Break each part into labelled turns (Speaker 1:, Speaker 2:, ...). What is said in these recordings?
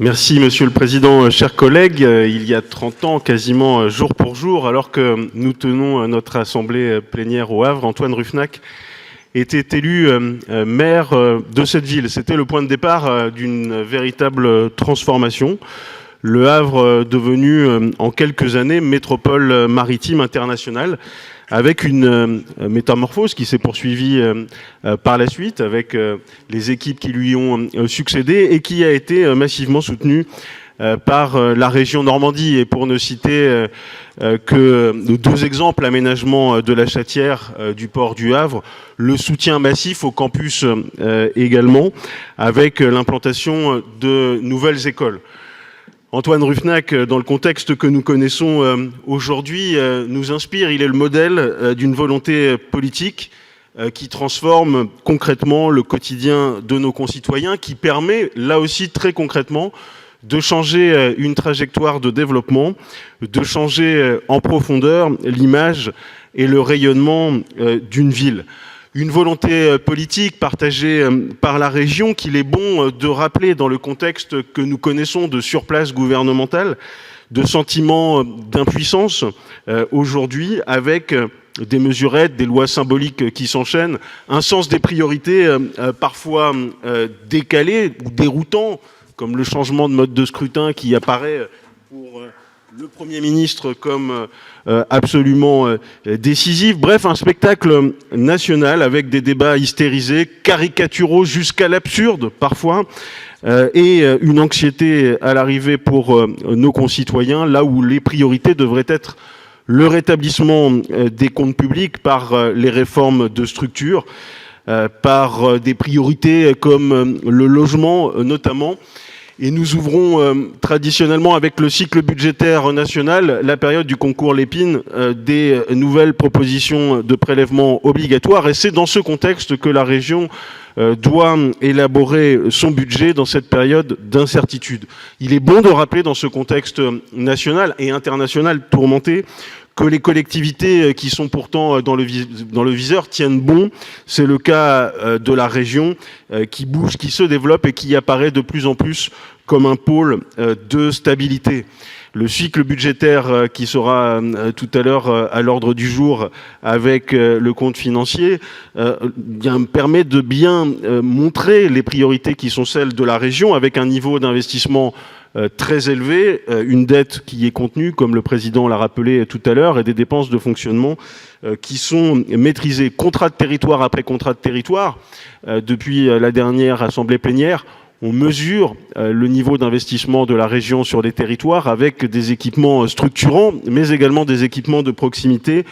Speaker 1: Merci Monsieur le Président, chers collègues. Il y a 30 ans, quasiment jour pour jour, alors que nous tenons notre assemblée plénière au Havre, Antoine Rufenacht était élu maire de cette ville. C'était le point de départ d'une véritable transformation. Le Havre devenu en quelques années métropole maritime internationale, avec une métamorphose qui s'est poursuivie par la suite avec les équipes qui lui ont succédé et qui a été massivement soutenue par la région Normandie. Et pour ne citer que deux exemples, l'aménagement de la Chatière du port du Havre, le soutien massif au campus également, avec l'implantation de nouvelles écoles. Antoine Rufenacht, dans le contexte que nous connaissons aujourd'hui, nous inspire. Il est le modèle d'une volonté politique qui transforme concrètement le quotidien de nos concitoyens, qui permet, là aussi très concrètement, de changer une trajectoire de développement, de changer en profondeur l'image et le rayonnement d'une ville. Une volonté politique partagée par la région qu'il est bon de rappeler dans le contexte que nous connaissons de surplace gouvernementale, de sentiment d'impuissance aujourd'hui, avec des mesurettes, des lois symboliques qui s'enchaînent, un sens des priorités parfois décalé ou déroutant, comme le changement de mode de scrutin qui apparaît pour le Premier ministre comme absolument décisif. Bref, un spectacle national avec des débats hystérisés, caricaturaux jusqu'à l'absurde parfois, et une anxiété à l'arrivée pour nos concitoyens, là où les priorités devraient être le rétablissement des comptes publics par les réformes de structure, par des priorités comme le logement notamment. Et nous ouvrons traditionnellement avec le cycle budgétaire national la période du concours Lépine des nouvelles propositions de prélèvements obligatoires. Et c'est dans ce contexte que la région doit élaborer son budget dans cette période d'incertitude. Il est bon de rappeler dans ce contexte national et international tourmenté que les collectivités qui sont pourtant dans le viseur tiennent bon. C'est le cas de la région qui bouge, qui se développe et qui apparaît de plus en plus comme un pôle de stabilité. Le cycle budgétaire qui sera tout à l'heure à l'ordre du jour avec le compte financier permet de bien montrer les priorités qui sont celles de la région, avec un niveau d'investissement très élevé, une dette qui est contenue, comme le président l'a rappelé tout à l'heure, et des dépenses de fonctionnement qui sont maîtrisées. Contrat de territoire après contrat de territoire, depuis la dernière assemblée plénière, on mesure le niveau d'investissement de la région sur les territoires avec des équipements structurants, mais également des équipements de proximité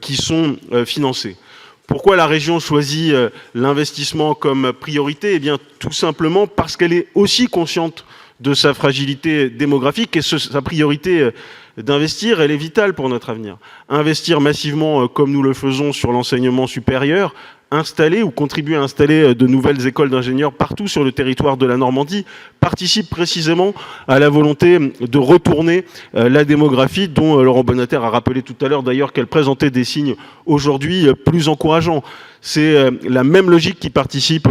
Speaker 1: qui sont financés. Pourquoi la région choisit l'investissement comme priorité ? Eh bien, tout simplement parce qu'elle est aussi consciente de sa fragilité démographique et sa priorité d'investir, elle est vitale pour notre avenir. Investir massivement, comme nous le faisons sur l'enseignement supérieur, installer ou contribuer à installer de nouvelles écoles d'ingénieurs partout sur le territoire de la Normandie participe précisément à la volonté de retourner la démographie dont Laurent Bonneter a rappelé tout à l'heure d'ailleurs qu'elle présentait des signes aujourd'hui plus encourageants. C'est la même logique qui participe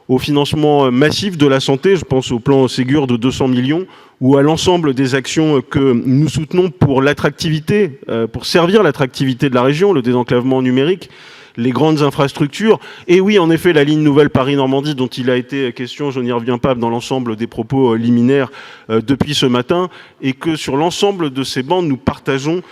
Speaker 1: au financement massif de la santé, je pense au plan Ségur de 200 millions, ou à l'ensemble des actions que nous soutenons pour l'attractivité, pour servir l'attractivité de la région, le désenclavement numérique, les grandes infrastructures. Et oui, en effet, la ligne nouvelle Paris-Normandie dont il a été question, je n'y reviens pas dans l'ensemble des propos liminaires depuis ce matin, et que sur l'ensemble de ces bandes, nous partageons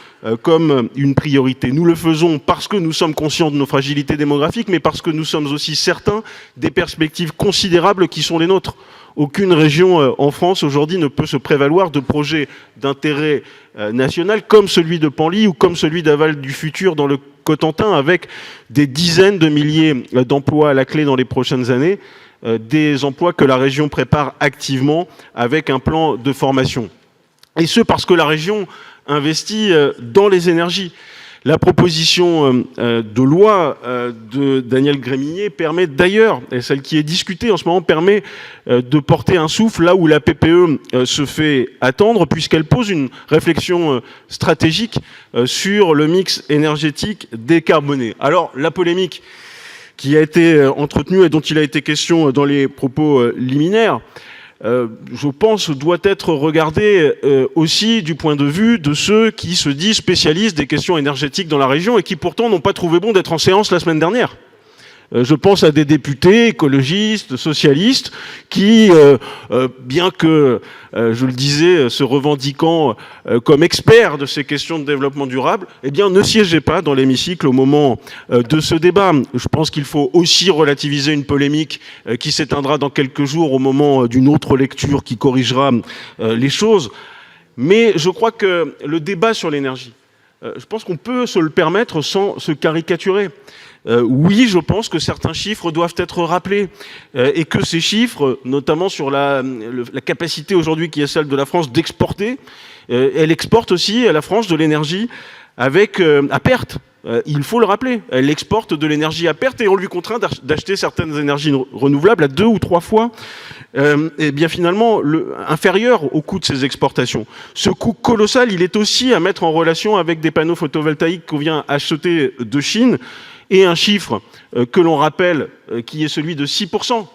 Speaker 1: comme une priorité. Nous le faisons parce que nous sommes conscients de nos fragilités démographiques, mais parce que nous sommes aussi certains des perspectives considérables qui sont les nôtres. Aucune région en France aujourd'hui ne peut se prévaloir de projets d'intérêt national comme celui de Penly ou comme celui d'Aval du Futur dans le Cotentin, avec des dizaines de milliers d'emplois à la clé dans les prochaines années, des emplois que la région prépare activement avec un plan de formation. Et ce parce que la région investit dans les énergies. La proposition de loi de Daniel Gremillet permet d'ailleurs, et celle qui est discutée en ce moment, permet de porter un souffle là où la PPE se fait attendre, puisqu'elle pose une réflexion stratégique sur le mix énergétique décarboné. Alors, la polémique qui a été entretenue et dont il a été question dans les propos liminaires, je pense, doit être regardé aussi du point de vue de ceux qui se disent spécialistes des questions énergétiques dans la région et qui pourtant n'ont pas trouvé bon d'être en séance la semaine dernière. Je pense à des députés écologistes, socialistes, qui, bien que, je le disais, se revendiquant comme experts de ces questions de développement durable, eh bien, ne siégeaient pas dans l'hémicycle au moment de ce débat. Je pense qu'il faut aussi relativiser une polémique qui s'éteindra dans quelques jours au moment d'une autre lecture qui corrigera les choses. Mais je crois que le débat sur l'énergie, je pense qu'on peut se le permettre sans se caricaturer. Oui, je pense que certains chiffres doivent être rappelés et que ces chiffres, notamment sur la capacité aujourd'hui qui est celle de la France d'exporter, elle exporte aussi à la France de l'énergie avec à perte. Il faut le rappeler, elle exporte de l'énergie à perte et on lui contraint d'acheter certaines énergies renouvelables à 2 ou 3 fois et bien finalement inférieur au coût de ces exportations. Ce coût colossal, il est aussi à mettre en relation avec des panneaux photovoltaïques qu'on vient acheter de Chine et un chiffre que l'on rappelle qui est celui de 6%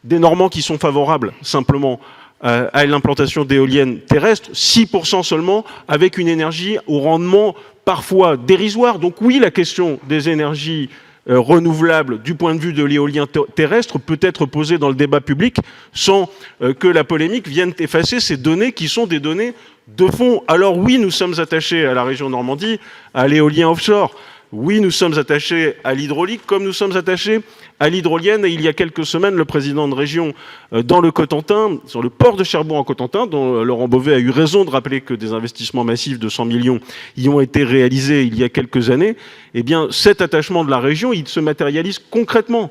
Speaker 1: des Normands qui sont favorables simplement à l'implantation d'éoliennes terrestres, 6% seulement, avec une énergie au rendement parfois dérisoire. Donc oui, la question des énergies renouvelables du point de vue de l'éolien terrestre peut être posée dans le débat public sans que la polémique vienne effacer ces données qui sont des données de fond. Alors oui, nous sommes attachés à la région Normandie, à l'éolien offshore. Oui, nous sommes attachés à l'hydraulique comme nous sommes attachés à l'hydrolienne. Et il y a quelques semaines, le président de région dans le Cotentin, sur le port de Cherbourg en Cotentin, dont Laurent Beauvais a eu raison de rappeler que des investissements massifs de 100 millions y ont été réalisés il y a quelques années, eh bien cet attachement de la région, il se matérialise concrètement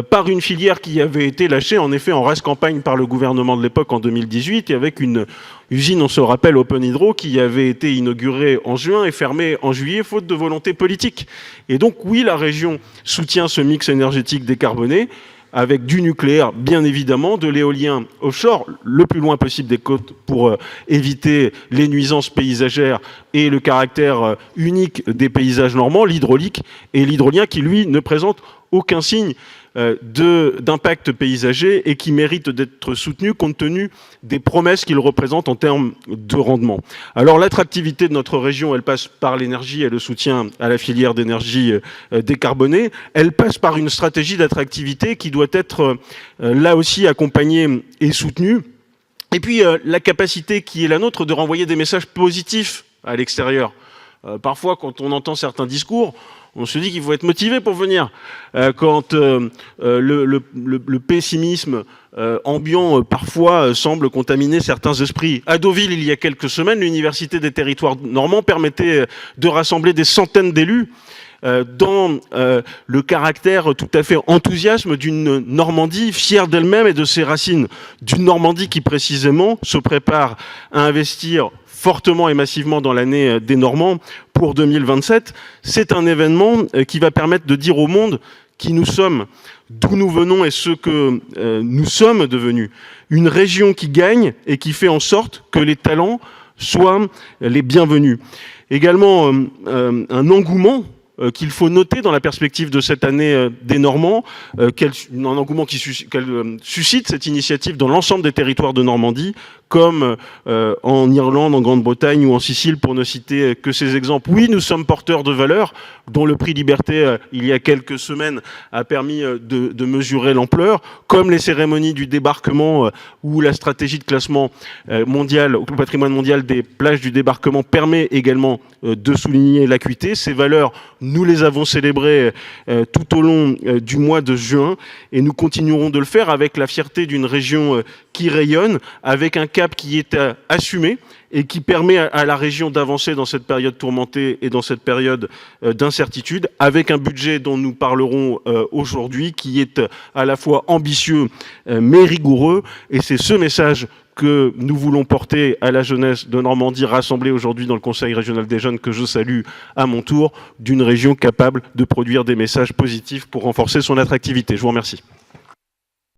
Speaker 1: par une filière qui avait été lâchée en effet en rase campagne par le gouvernement de l'époque en 2018 et avec une usine, on se rappelle, Open Hydro, qui avait été inaugurée en juin et fermée en juillet faute de volonté politique. Et donc oui, la région soutient ce mix énergétique décarboné avec du nucléaire, bien évidemment, de l'éolien offshore, le plus loin possible des côtes pour éviter les nuisances paysagères et le caractère unique des paysages normands, l'hydraulique et l'hydrolien qui, lui, ne présente aucun signe d'impact paysager et qui mérite d'être soutenu compte tenu des promesses qu'il représente en termes de rendement. Alors l'attractivité de notre région, elle passe par l'énergie et le soutien à la filière d'énergie décarbonée. Elle passe par une stratégie d'attractivité qui doit être là aussi accompagnée et soutenue. Et puis la capacité qui est la nôtre de renvoyer des messages positifs à l'extérieur. Parfois, quand on entend certains discours, on se dit qu'il faut être motivé pour venir. Quand le pessimisme ambiant parfois semble contaminer certains esprits. À Deauville, il y a quelques semaines, l'Université des territoires normands permettait de rassembler des centaines d'élus dans le caractère tout à fait enthousiasme d'une Normandie fière d'elle-même et de ses racines. D'une Normandie qui précisément se prépare à investir fortement et massivement dans l'année des Normands pour 2027. C'est un événement qui va permettre de dire au monde qui nous sommes, d'où nous venons et ce que nous sommes devenus. Une région qui gagne et qui fait en sorte que les talents soient les bienvenus. Également, un engouement qu'il faut noter dans la perspective de cette année des Normands, un engouement qu'elle suscite cette initiative dans l'ensemble des territoires de Normandie, comme en Irlande, en Grande-Bretagne ou en Sicile, pour ne citer que ces exemples. Oui, nous sommes porteurs de valeurs, dont le prix Liberté, il y a quelques semaines, a permis de mesurer l'ampleur, comme les cérémonies du débarquement ou la stratégie de classement mondial, au patrimoine mondial des plages du débarquement permet également de souligner l'acuité. Ces valeurs, nous les avons célébrées tout au long du mois de juin et nous continuerons de le faire avec la fierté d'une région qui rayonne, avec un cap qui est assumé et qui permet à la région d'avancer dans cette période tourmentée et dans cette période d'incertitude, avec un budget dont nous parlerons aujourd'hui, qui est à la fois ambitieux mais rigoureux. Et c'est ce message que nous voulons porter à la jeunesse de Normandie rassemblée aujourd'hui dans le Conseil régional des jeunes, que je salue à mon tour, d'une région capable de produire des messages positifs pour renforcer son attractivité. Je vous remercie.